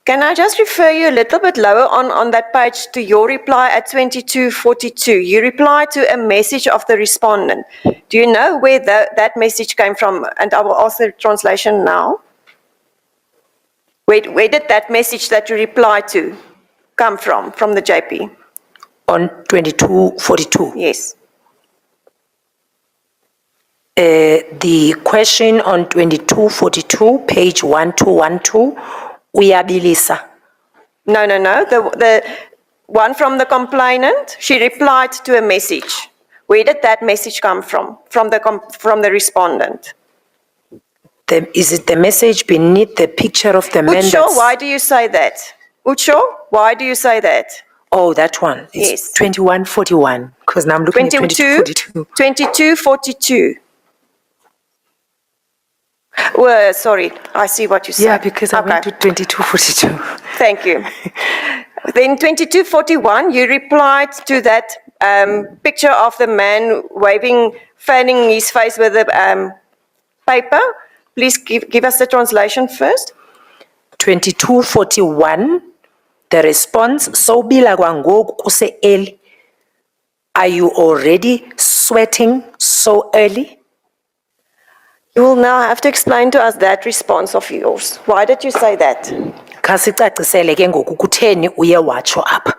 Can I just refer you a little bit lower on that page to your reply at 2242? You reply to a message of the respondent. Do you know where that message came from? And I will ask the translation now. Where did that message that you replied to come from the JP? On 2242. Yes. The question on 2242, page 1212, uyabilisa. No. The one from the complainant, she replied to a message. Where did that message come from? From the respondent. Is it the message beneath the picture of the man? Utsho, why do you say that? Utsho, why do you say that? Oh, that one. It's Yes. 2141, because now I'm looking at 2242. 2242. Well, sorry, I see what you said. Yeah, because I went to 2242. Thank you. Then 2241, you replied to that picture of the man fanning his face with a paper. Please give us the translation first. 2241, the response, sobila kwangoku kuse early. Are you already sweating so early? You will now have to explain to us that response of yours. Why did you say that? Khasicacisele ke ngoku kutheni uye watsho apha.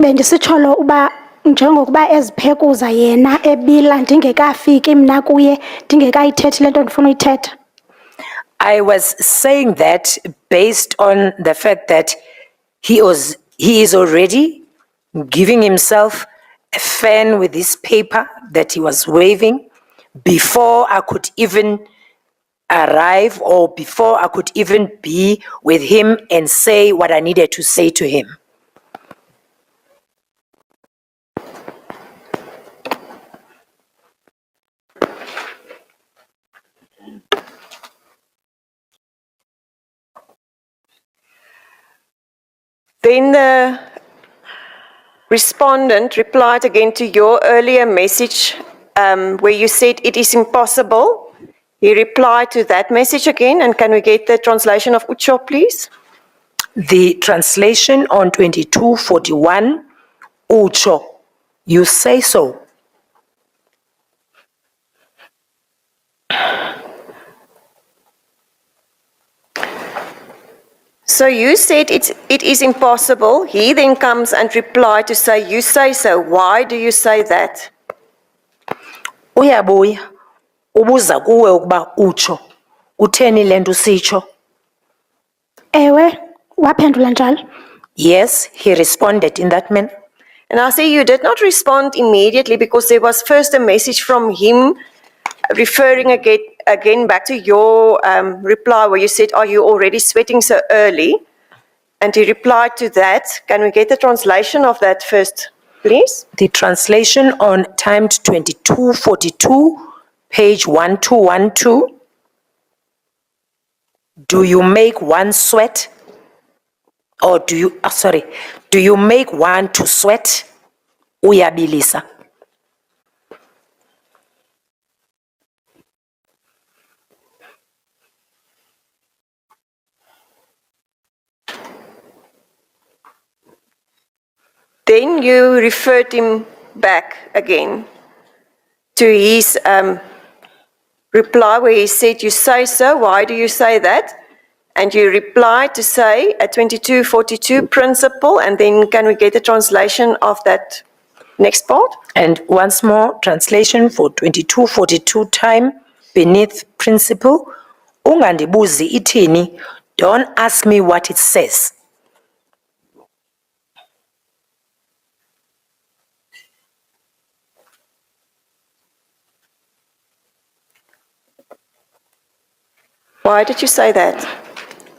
Bendisitsho uba njengokuba eziphekuza yena ebila ndingekafiki mna kuye ndingekayithethi lento ndifuna uyithetha. I was saying that based on the fact that he is already giving himself a fan with this paper that he was waving before I could even arrive or before I could even be with him and say what I needed to say to him. Then the respondent replied again to your earlier message where you said it is impossible. He replied to that message again, and can we get the translation of Utsho, please? The translation on 2241, Utsho, you say so. So you said it is impossible. He then comes and replied to say, you say so. Why do you say that? Uyabuya, ubuza kuwe ukuba utsho, utheni le nto usitsho? Ewe, waphendula njalo. Yes, he responded in that manner. And I say you did not respond immediately because there was first a message from him referring again back to your reply where you said, are you already sweating so early? And he replied to that. Can we get the translation of that first, please? The translation on timed 2242, page 1212. Do you make one sweat? Or do you make one to sweat? Uyabilisa. Then you referred him back again to his reply where he said, you say so, why do you say that? And you replied to say a 2242 principle, and then can we get a translation of that next part? And once more, translation for 2242 time beneath principle. Ungandibuzi ithini, don't ask me what it says. Why did you say that?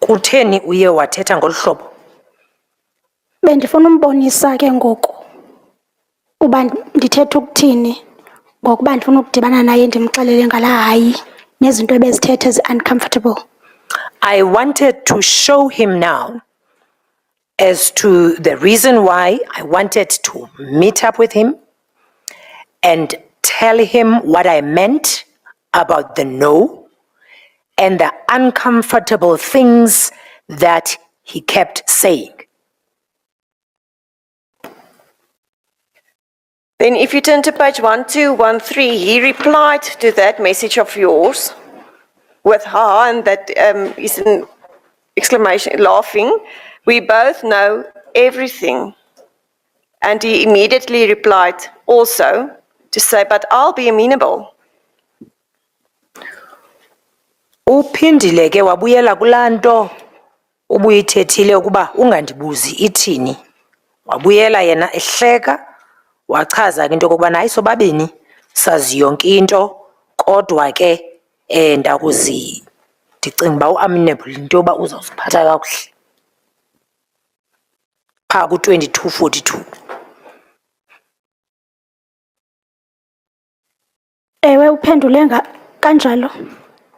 Kutheni uye wathetha ngolu hlobo? Bendifuna umbonisa ke ngoku uba ndithetha ukuthini ngokuba ndifuna ukudibana naye ndimxelele ngala hayi nezinto ebezithethe ezi-uncomfortable. I wanted to show him now as to the reason why I wanted to meet up with him and tell him what I meant about the no and the uncomfortable things that he kept saying. Then if you turn to page 1213, he replied to that message of yours with ha, and that is an exclamation, laughing. We both know everything. And he immediately replied also to say, but I'll be amenable. Uphindile ke wabuyela kulanto ubuyithethile ukuba ungandibuzi ithini. Wabuyela yena ehleka wachaza ke into kokubana hayi sobabini sazi yonke into kodwa ke ndicinga uba u-amenable into yoba uzawusiphatha kakuhle phaa ku-2242. Ewe uphendule kanjalo.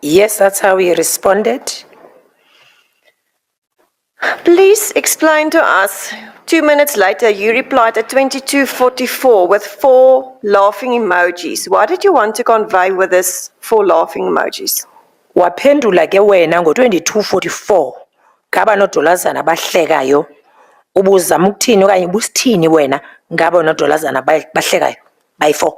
Yes, that's how he responded. Please explain to us, 2 minutes later, you replied at 22:44 with 4 laughing emojis. What did you want to convey with this 4 laughing emojis? Waphendula ke wena ngo-2244 ngaba nodolazana bahlekayo ubuzama ukuthini okanye ubusithini wena ngaba nodolazana bahlekayo bayi-4.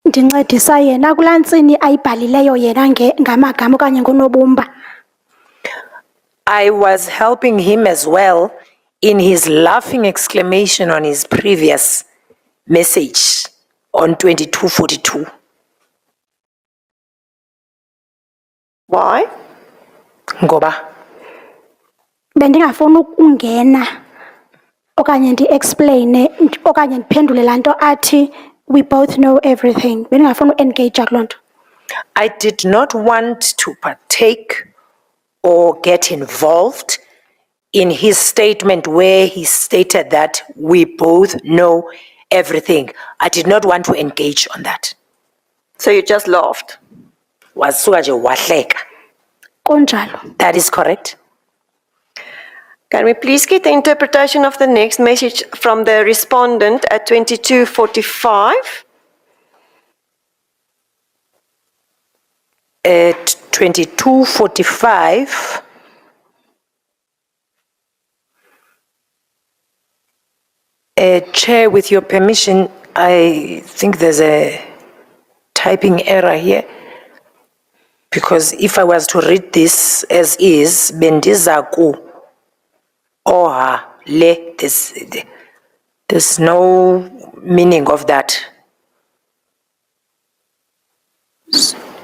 Ndincedisa yena kulaa ntsini ayibhalileyo yena ngamagama okanye ngonobumba. I was helping him as well in his laughing exclamation on his previous message on 2242. Why? Ngoba Bendingafuni ukungena okanye ndi-explaine okanye ndiphendule laa nto athi we both know everything. Bendingafuni u-engage kuloo nto. I did not want to partake or get involved in his statement where he stated that we both know everything. I did not want to engage on that. So you just laughed? Wasuka nje wahleka. Kunjalo. That is correct. Can we please get the interpretation of the next message from the respondent at 22:45? At 22:45, Chair, with your permission, I think there's a typing error here. Because if I was to read this as is, bendizaku oha le, there's no meaning of that.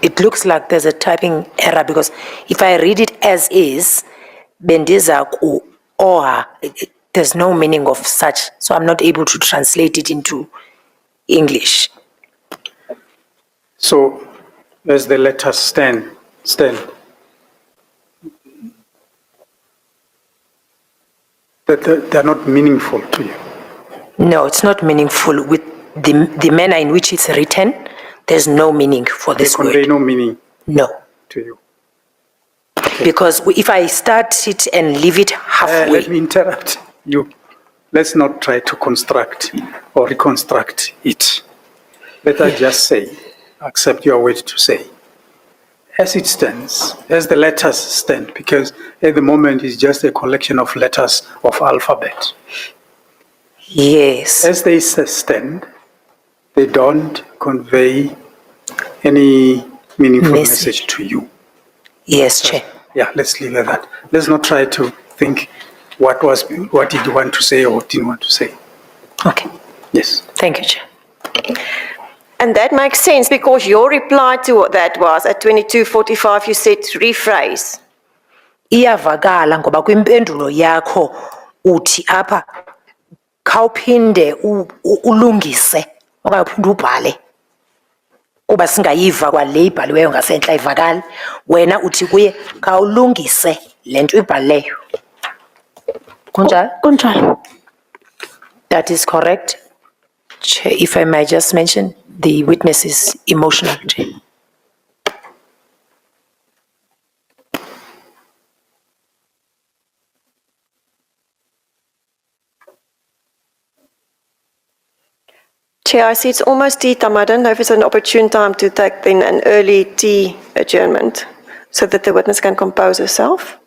It looks like there's a typing error because if I read it as is, bendizaku oha, there's no meaning of such. So I'm not able to translate it into English. So, as the letters stand, that they're not meaningful to you. No, it's not meaningful. With the manner in which it's written, there's no meaning for this They convey word. no meaning No, to you. because if I start it and leave it halfway, Let me interrupt you. Let's not try to construct or reconstruct it. Let us just say, accept your word to say, as it stands, as the letters stand, because at the moment it's just a collection of letters of alphabet. yes, As they stand, they don't convey any meaningful message to you. yes, Chair. Yeah, let's leave it at that. Let's not try to think what did you want to say or didn't want to say. Okay, Yes. thank you, Chair. And that makes sense because your reply to that was at 22:45, you said rephrase. Iyavakala ngoba kwimpendulo yakho uthi apha khawuphinde ulungise okanye uphinde ubhale kuba singayiva kwale ibhaliweyo ngasentla ivakali wena uthi kuye khawulungise le nto ibhalileyo. Kunjalo? Kunjalo. That is correct. Chair, if I might just mention, the witness is emotional. Chair. Chair, I see it's almost tea time. I don't know if it's an opportune time to take then an early tea adjournment. so that the witness can compose herself.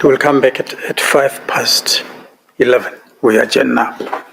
We'll come back at 11:05. We adjourn now.